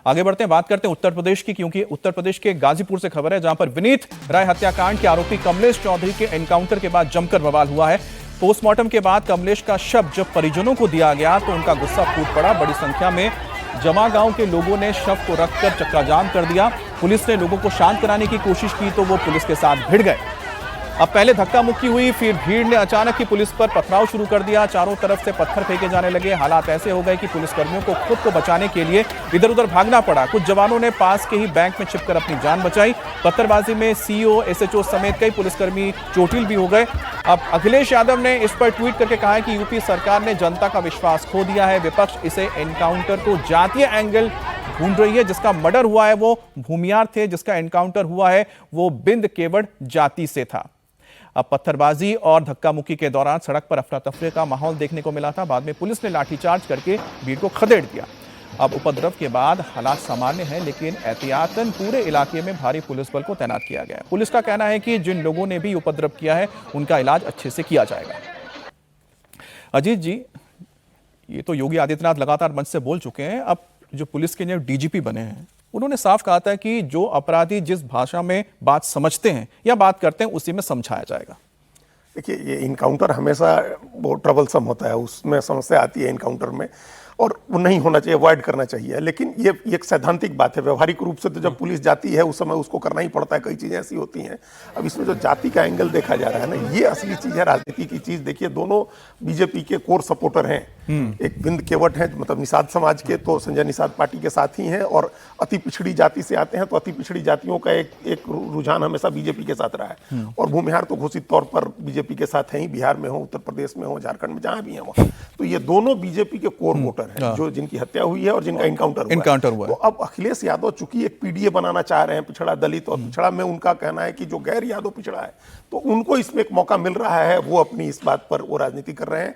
आगे बढ़ते हैं, बात करते हैं उत्तर प्रदेश की, क्योंकि उत्तर प्रदेश के गाजीपुर से खबर है, जहां पर विनीत राय हत्याकांड के आरोपी कमलेश चौधरी के एनकाउंटर के बाद जमकर बवाल हुआ है। पोस्टमार्टम के बाद कमलेश का शव जब परिजनों को दिया गया तो उनका गुस्सा फूट पड़ा। बड़ी संख्या में जमा गांव के लोगों ने शव को रखकर चक्काजाम कर दिया। पुलिस ने लोगों को शांत कराने की कोशिश की तो वो पुलिस के साथ भिड़ गए। अब पहले धक्का मुक्की हुई, फिर भीड़ ने अचानक ही पुलिस पर पथराव शुरू कर दिया। चारों तरफ से पत्थर फेंके जाने लगे। हालात ऐसे हो गए कि पुलिसकर्मियों को खुद को बचाने के लिए इधर उधर भागना पड़ा। कुछ जवानों ने पास के ही बैंक में छिपकर अपनी जान बचाई। पत्थरबाजी में सीओ, एसएचओ समेत कई पुलिसकर्मी चोटिल भी हो गए। अब अखिलेश यादव ने इस पर ट्वीट करके कहा है कि यूपी सरकार ने जनता का विश्वास खो दिया है। विपक्ष इसे एनकाउंटर को जातीय एंगल ढूंढ रही है। जिसका मर्डर हुआ है वो भूमियार थे, जिसका एनकाउंटर हुआ है वो बिंद केवड़ जाति से था। अब पत्थरबाजी और धक्का मुक्की के दौरान सड़क पर अफरा तफरी का माहौल देखने को मिला था। बाद में पुलिस ने लाठीचार्ज करके भीड़ को खदेड़ दिया। अब उपद्रव के बाद हालात सामान्य हैं, लेकिन एहतियातन पूरे इलाके में भारी पुलिस बल को तैनात किया गया है। पुलिस का कहना है कि जिन लोगों ने भी उपद्रव किया है उनका इलाज अच्छे से किया जाएगा। अजीत जी, ये तो योगी आदित्यनाथ लगातार मंच से बोल चुके हैं। अब जो पुलिस के नए डीजीपी बने हैं उन्होंने साफ कहा था कि जो अपराधी जिस भाषा में बात समझते हैं या बात करते हैं उसी में समझाया जाएगा। देखिए, ये इनकाउंटर हमेशा बहुत ट्रबलसम होता है, उसमें समस्या आती है इनकाउंटर में, और वो नहीं होना चाहिए, अवॉइड करना चाहिए। लेकिन ये एक सैद्धांतिक बात है। व्यवहारिक रूप से तो जब पुलिस जाती है उस समय उसको करना ही पड़ता है, कई चीज़ें ऐसी होती हैं। अब इसमें जो जाति का एंगल देखा जा रहा है ना, ये असली चीज़ है, राजनीति की चीज़। देखिए, दोनों बीजेपी के कोर सपोर्टर हैं। एक बिंद केवट है, मतलब निषाद समाज के, तो संजय निषाद पार्टी के साथ ही हैं, और अति पिछड़ी जाति से आते हैं तो अति पिछड़ी जातियों का एक रुझान हमेशा बीजेपी के साथ रहा है। और भूमिहार तो घोषित तौर पर बीजेपी के साथ हैं ही, बिहार में हो, उत्तर प्रदेश में हो, झारखंड में, जहां भी हैं वहाँ। तो ये दोनों बीजेपी के कोर वोटर हैं, जो जिनकी हत्या हुई है और जिनका इनकाउंटर हुआ है। तो अब अखिलेश यादव चूंकि एक पीडीए बनाना चाह रहे हैं, पिछड़ा दलित और पिछड़ा में, उनका कहना है कि जो गैर यादव पिछड़ा है, तो उनको इसमें एक मौका मिल रहा है। वो अपनी इस बात पर वो राजनीति कर रहे हैं।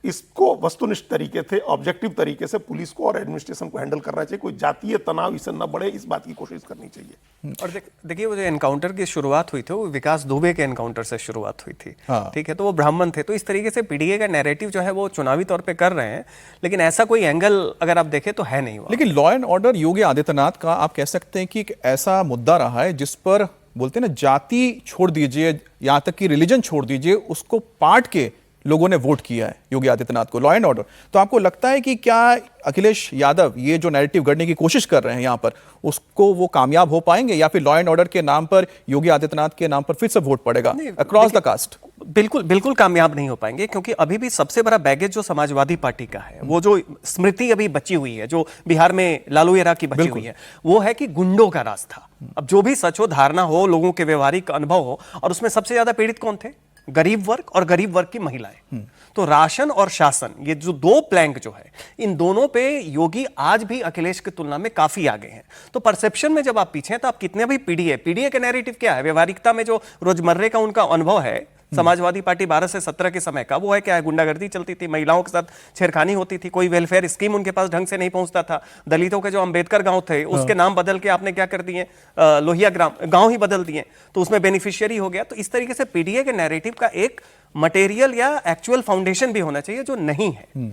इसको वस्तुनिष्ठ तरीके से, ऑब्जेक्टिव तरीके से पुलिस को और एडमिनिस्ट्रेशन को हैंडल करना चाहिए। कोई जातीय तनाव इससे न बढ़े, इस बात की कोशिश करनी चाहिए। और देखिए, वो जो एनकाउंटर की शुरुआत हुई थी वो विकास दुबे के एनकाउंटर से शुरुआत हुई थी। ठीक है, तो वो ब्राह्मण थे। तो इस तरीके से पीडीए का नैरेटिव जो है वो चुनावी तौर पे कर रहे हैं, लेकिन ऐसा कोई एंगल अगर आप देखें तो है नहीं हुआ। लेकिन law and order Yogi Adityanath का आप कह सकते हैं कि एक ऐसा मुद्दा रहा है जिस पर बोलते हैं ना, जाति छोड़ दीजिए, यहां तक कि रिलीजन छोड़ दीजिए, उसको पार्ट के लोगों ने वोट किया है योगी आदित्यनाथ को। लॉ एंड ऑर्डर, तो आपको लगता है कि क्या अखिलेश यादव ये जो नैरेटिव गढ़ने की कोशिश कर रहे हैं यहां पर, उसको वो कामयाब हो पाएंगे, या फिर लॉ एंड ऑर्डर के नाम पर योगी आदित्यनाथ के नाम पर फिर से वोट पड़ेगा अक्रॉस द कास्ट? बिल्कुल कामयाब नहीं हो पाएंगे, क्योंकि अभी भी सबसे बड़ा बैगेज जो समाजवादी पार्टी का है, वो जो स्मृति अभी बची हुई है, जो बिहार में लालू यादव की बची हुई है, वो है कि गुंडों का राज था। अब जो भी सच हो, धारणा हो, लोगों के व्यवहारिक अनुभव हो, और उसमें सबसे ज्यादा पीड़ित कौन थे? गरीब वर्ग और गरीब वर्ग की महिलाएं। तो राशन और शासन, ये जो दो प्लैंक जो है, इन दोनों पे योगी आज भी अखिलेश की तुलना में काफी आगे हैं। तो परसेप्शन में जब आप पीछे हैं तो आप कितने भी पीडीए का नैरेटिव क्या है? व्यवहारिकता में जो रोजमर्रे का उनका अनुभव है, समाजवादी पार्टी 12 से 17 के समय का, वो है क्या है? गुंडागर्दी चलती थी, महिलाओं के साथ छेड़खानी होती थी, कोई वेलफेयर स्कीम उनके पास ढंग से नहीं पहुंचता था। दलितों के जो अंबेडकर गांव थे उसके नाम बदल के आपने क्या कर दिए? लोहिया गांव ही बदल दिए, तो उसमें बेनिफिशियरी हो गया। तो इस तरीके से पीडीए के नैरेटिव का एक मटेरियल या एक्चुअल फाउंडेशन भी होना चाहिए, जो नहीं है।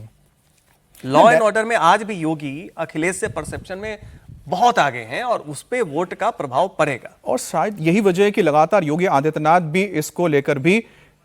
लॉ एंड ऑर्डर में आज भी योगी अखिलेश से परसेप्शन में बहुत आगे हैं, और उस पे वोट का प्रभाव पड़ेगा। और शायद यही वजह है कि लगातार योगी आदित्यनाथ भी इसको लेकर भी